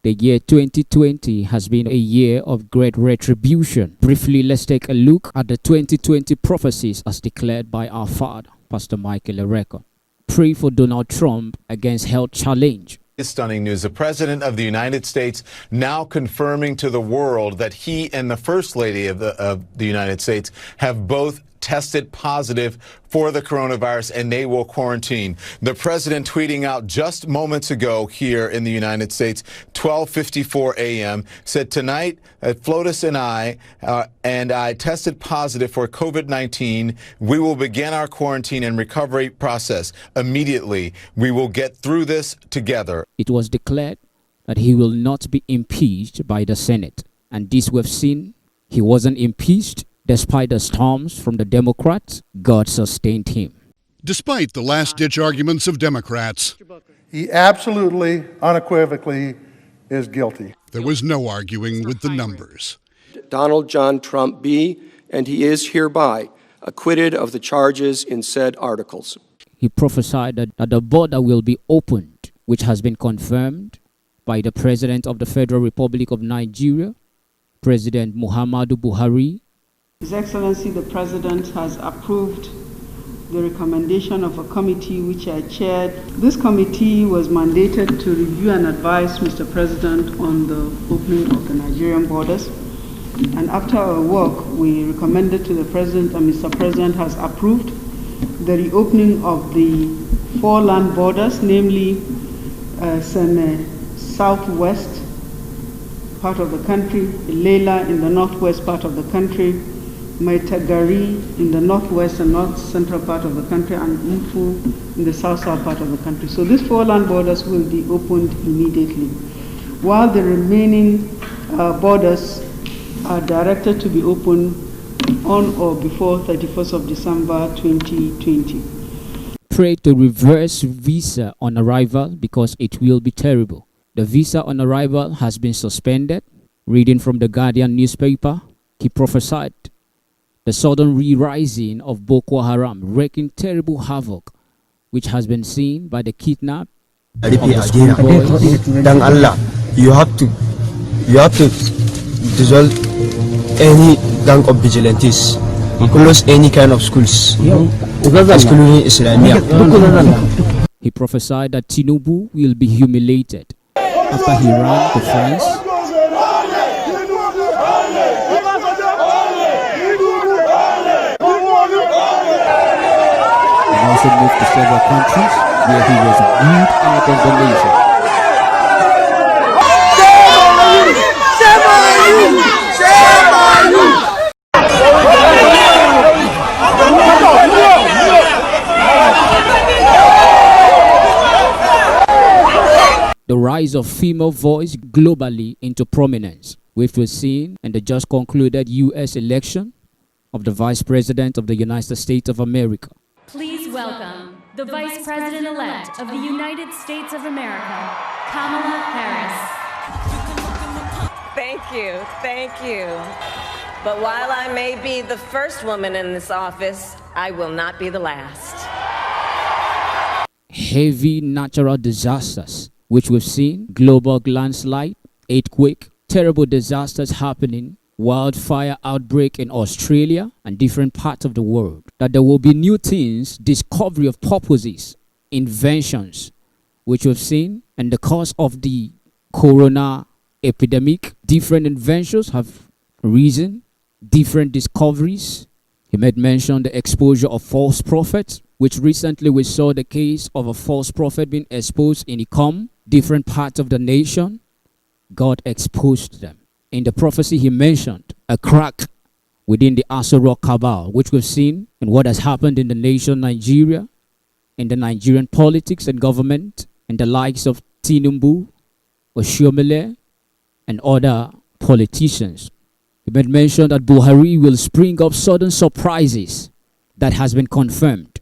The year 2020 has been a year of great retribution. Briefly, let's take a look at the 2020 prophecies as declared by our father, Pastor Michael EREOKON. Pray for Donald Trump against health challenge. Stunning news. The President of the United States now confirming to the world that he and the First Lady of the United States have both tested positive for the coronavirus and they will quarantine. The president tweeting out just moments ago here in the United States, 12:54 a.m., said tonight, Flotus and I tested positive for COVID-19. We will begin our quarantine and recovery process immediately. We will get through this together. It was declared that he will not be impeached by the Senate. And this we've seen, he wasn't impeached. Despite the storms from the Democrats, God sustained him. Despite the last-ditch arguments of Democrats, he absolutely, unequivocally is guilty. There was no arguing with the numbers. Donald John Trump be, and he is hereby, acquitted of the charges in said articles. He prophesied that the border will be opened, which has been confirmed by the President of the Federal Republic of Nigeria, President Muhammadu Buhari. His Excellency the President has approved the recommendation of a committee which I chaired. This committee was mandated to review and advise Mr. President on the opening of the Nigerian borders. And after our work, we recommended to the President, and Mr. President has approved the reopening of the 4 land borders, namely southwest part of the country, Ilela in the northwest part of the country, Maitagari in the northwest and north central part of the country, and Mfu in the south part of the country. So these 4 land borders will be opened immediately, while the remaining borders are directed to be opened on or before 31st of December 2020. Pray to reverse visa on arrival because it will be terrible. The visa on arrival has been suspended. Reading from the Guardian newspaper, he prophesied the sudden re-rising of Boko Haram, wreaking terrible havoc, which has been seen by the kidnap of the schoolboys. Thank Allah, you have to dissolve any gang of vigilantes, close any kind of schools, excluding Islamia. He prophesied that Tinubu will be humiliated after he ran to France. And also moved to several countries where he was viewed out of the nation. The rise of female voice globally into prominence, which was seen in the just concluded U.S. election of the Vice President of the United States of America. Please welcome the Vice President-elect of the United States of America, Kamala Harris. Thank you. But while I may be the first woman in this office, I will not be the last. Heavy natural disasters, which we've seen, global landslide, earthquake, terrible disasters happening, wildfire outbreak in Australia and different parts of the world. That there will be new things, discovery of purposes, inventions, which we've seen, and the cause of the corona epidemic. Different inventions have risen, different discoveries. He made mention the exposure of false prophets, which recently we saw the case of a false prophet being exposed in Ikom, different parts of the nation. God exposed them. In the prophecy, he mentioned a crack within the Asura cabal, which we've seen in what has happened in the nation Nigeria, in the Nigerian politics and government, and the likes of Tinubu, Oshiomhole, and other politicians. He made mention that Buhari will spring up sudden surprises that has been confirmed.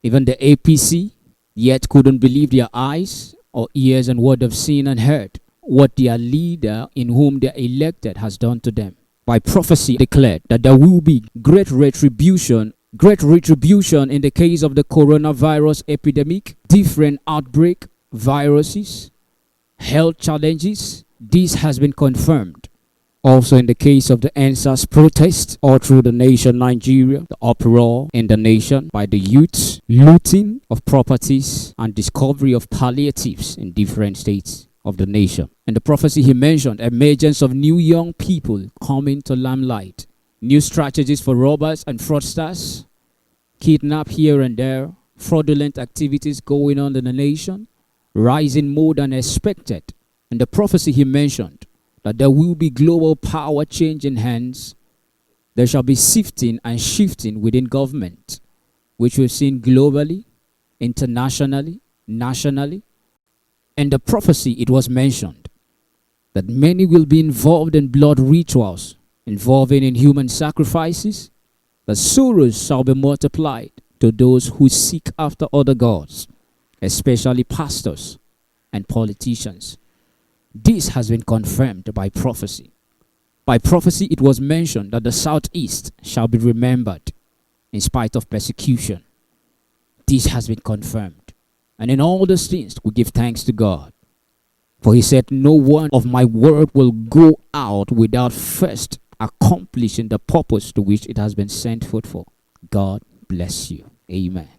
Even the APC yet couldn't believe their eyes or ears and what they've seen and heard, what their leader in whom they are elected has done to them. By prophecy declared that there will be great retribution in the case of the coronavirus epidemic, different outbreak, viruses, health challenges, This has been confirmed also in the case of the NSAS protest all through the nation Nigeria, the uproar in the nation by the youths, looting of properties and discovery of palliatives in different states of the nation. And the prophecy he mentioned, emergence of new young people coming to limelight, new strategies for robbers and fraudsters, kidnap here and there, fraudulent activities going on in the nation, rising more than expected. And the prophecy he mentioned, that there will be global power changing hands. There shall be sifting and shifting within government, which we've seen globally, internationally, nationally. And the prophecy, it was mentioned that many will be involved in blood rituals, involving in human sacrifices, that sorrows shall be multiplied to those who seek after other gods, especially pastors and politicians. This has been confirmed by prophecy. By prophecy, it was mentioned that the southeast shall be remembered in spite of persecution. This has been confirmed. And in all these things, we give thanks to God. For he said, no one of my word will go out without first accomplishing the purpose to which it has been sent forth for. God bless you. Amen.